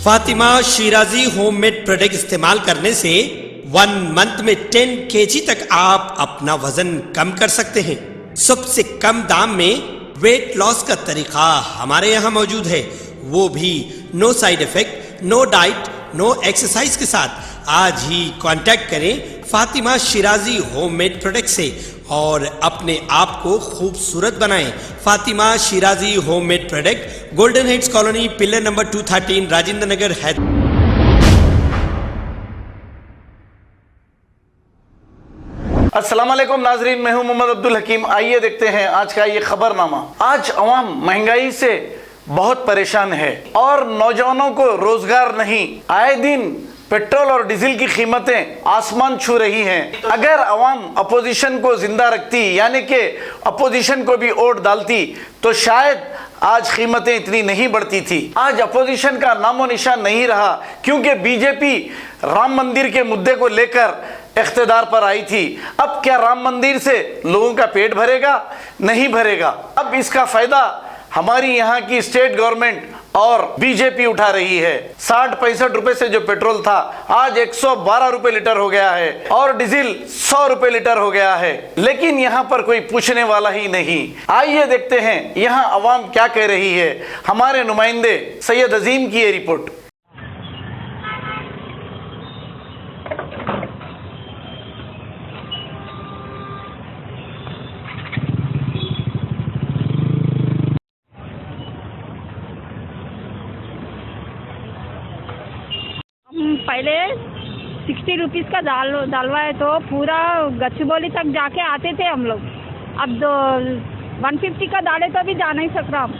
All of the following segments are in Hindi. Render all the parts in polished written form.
फातिमा शिराजी होममेड प्रोडक्ट इस्तेमाल करने से 1 मंथ में 10 kg तक आप अपना वजन कम कर सकते हैं। सबसे कम दाम में वेट लॉस का तरीका हमारे यहाँ मौजूद है, वो भी no side effect, no diet, no exercise के साथ। आज ही कांटेक्ट करें फातिमा शिराजी होममेड प्रोडक्ट से और अपने आप को खूबसूरत बनाएं। Fatima Shirazi homemade product, golden heights colony, pillar number 213, Rajendra Nagar, Hyderabad. अस्सलाम वालेकुम नाजरीन, मैं हूं मोहम्मद अब्दुल हकीम। आइए देखते हैं आज का ये खबरनामा। आज अवाम महंगाई से बहुत परेशान है और नौजवानों को रोजगार नहीं। आए दिन पेट्रोल और डीजल की कीमतें आसमान छू रही हैं। अगर अवाम अपोजिशन को जिंदा रखती, यानी कि अपोजिशन को भी वोट डालती, तो शायद आज कीमतें इतनी नहीं बढ़ती थी। आज अपोजिशन का नामो निशान नहीं रहा, क्योंकि बीजेपी राम मंदिर के मुद्दे को लेकर इख्तिदार पर आई थी। अब क्या राम मंदिर से लोगों का पेट भरेगा? नहीं भरेगा। अब इसका फायदा हमारी यहाँ की स्टेट गवर्नमेंट और बीजेपी उठा रही है। 60-65 रुपए से जो पेट्रोल था आज 112 रुपए लीटर हो गया है और डीजल 100 रुपए लीटर हो गया है, लेकिन यहाँ पर कोई पूछने वाला ही नहीं। आइए देखते हैं यहाँ अवाम क्या कह रही है। हमारे नुमाइंदे सैयद अजीम की ये रिपोर्ट। पहले 60 रुपीज़ का डालवाए तो पूरा गच्चीबौली तक जाके आते थे हम लोग। अब 150 का डाले तो भी जा नहीं सक रहा हम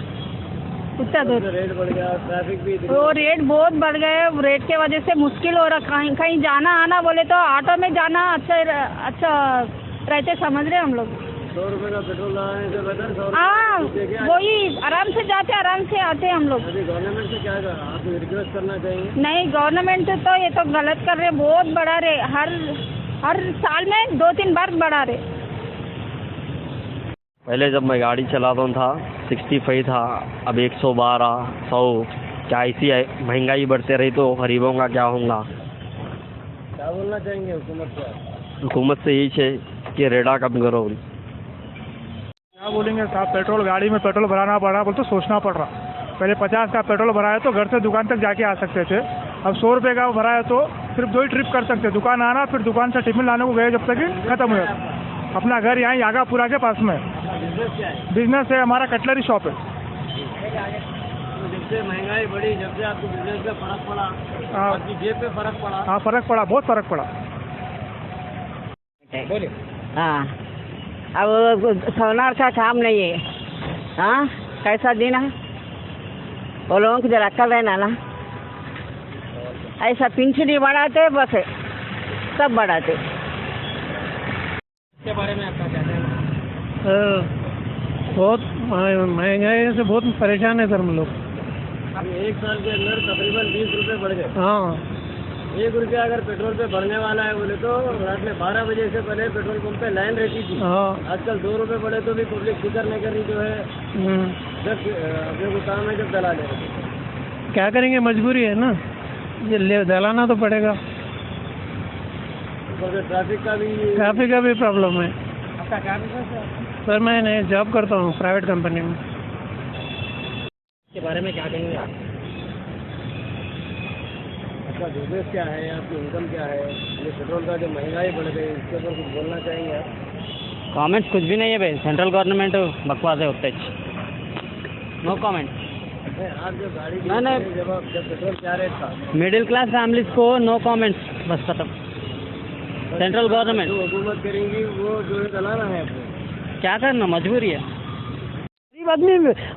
उतना दूर। रेट बढ़ गया, ट्रैफिक भी, वो रेट बहुत बढ़ गए। रेट के वजह से मुश्किल हो रहा। कहीं जाना आना बोले तो ऑटो में जाना अच्छा रहते, समझ रहे हम लोग। 100 रुपये का पेट्रोल लगाने से बेहतर 100 हाँ, वही आराम से जाते आराम से आते हम लोग। अभी गवर्नमेंट से क्या आप रिक्वेस्ट करना चाहिए? नहीं, गवर्नमेंट तो ये तो गलत कर रहे, बहुत बढ़ा रहे। हर साल में 2-3 बार बढ़ा रहे। पहले जब मैं गाड़ी चलाता था 65 था, अब 112, 100। क्या ऐसी महंगाई बढ़ते रही तो गरीबों का क्या होगा? क्या बोलना चाहेंगे हुकूमत से? हुकूमत से यही है कि रेटा कम करो। क्या बोलेंगे साहब, पेट्रोल गाड़ी में पेट्रोल भराना पड़ रहा, बोल तो सोचना पड़ रहा। पहले 50 का पेट्रोल भराया तो घर से दुकान तक जाके आ सकते थे। अब 100 रुपये का भराया तो सिर्फ 2 ही ट्रिप कर सकते, दुकान आना फिर दुकान से टिफिन लाने को गए जब तक खत्म हुआ। अपना घर यहाँ यागापुरा के पास में। बिजनेस है हमारा, कटलरी शॉप है। जब से महंगाई बढ़ी, जब से आपको बिजनेस में फर्क पड़ा, आपकी जेब पे फर्क पड़ा? हाँ, फर्क पड़ा, बहुत फर्क पड़ा। बोलिए। हाँ, अब सोनार का काम नहीं है। हाँ, कैसा दिन है वो लोगों को जरा अक्ल रहना ना। ऐसा पिंचनी बढ़ाते बस है, सब बढ़ाते। इसके बारे में आपका क्या कहना है? बहुत महंगाई से बहुत परेशान है सर हम लोग। एक साल के अंदर तकरीबन 20 रुपये बढ़ गए। हाँ, 1 रुपया अगर पेट्रोल पे भरने वाला है बोले तो रात में 12 बजे से पहले पेट्रोल पंप पे लाइन रहती थी। हाँ। आजकल 2 रुपये बढ़े तो भी पब्लिक फिक्र नहीं कर रही, जो है जब अपने को काम है जब दला ले रहे। क्या करेंगे, मजबूरी है ना, ये दलाना तो पड़ेगा। ट्रैफिक का भी प्रॉब्लम है। आपका क्या बिजनेस है? सर मैं जॉब करता हूँ प्राइवेट कंपनी में। के बारे में क्या कहेंगे आप? आपका बिजनेस क्या है, आपकी इनकम क्या है? ये पेट्रोल का जो महंगाई बढ़ गई इसके ऊपर कुछ बोलना चाहेंगे आप? कमेंट्स कुछ भी नहीं है भाई, सेंट्रल गवर्नमेंट बकवास है उतने। No comment. आप जो गाड़ी नहीं, जब पेट्रोल क्या रेट था? मिडिल क्लास फैमिलीज को नो कमेंट्स, बस खत्म। सेंट्रल गवर्नमेंट जो हुकूमत करेंगी वो जो है चलाना है आपको। क्या करना, मजबूरी है।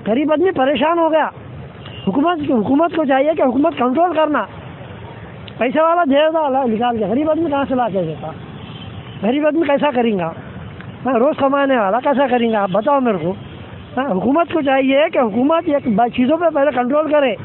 गरीब आदमी परेशान हो गया। हुकूमत को चाहिए कि हुकूमत कंट्रोल करना। पैसे वाला दे निकाल के, गरीब आदमी कहाँ से ला के देता? गरीब आदमी कैसा करेंगा? रोज़ कमाने वाला कैसा करेंगा? आप बताओ मेरे को। हुकूमत को चाहिए कि हुकूमत एक चीज़ों पे पहले कंट्रोल करे।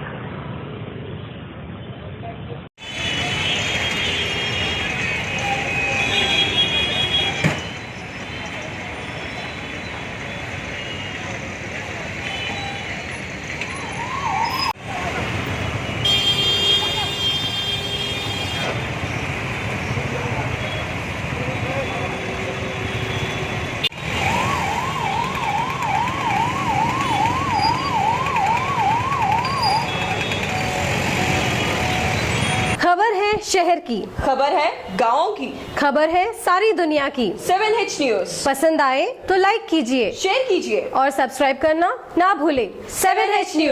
शहर की, खबर है गाँव की, खबर है सारी दुनिया की। 7H न्यूज पसंद आए तो लाइक कीजिए, शेयर कीजिए और सब्सक्राइब करना ना भूले। 7H news.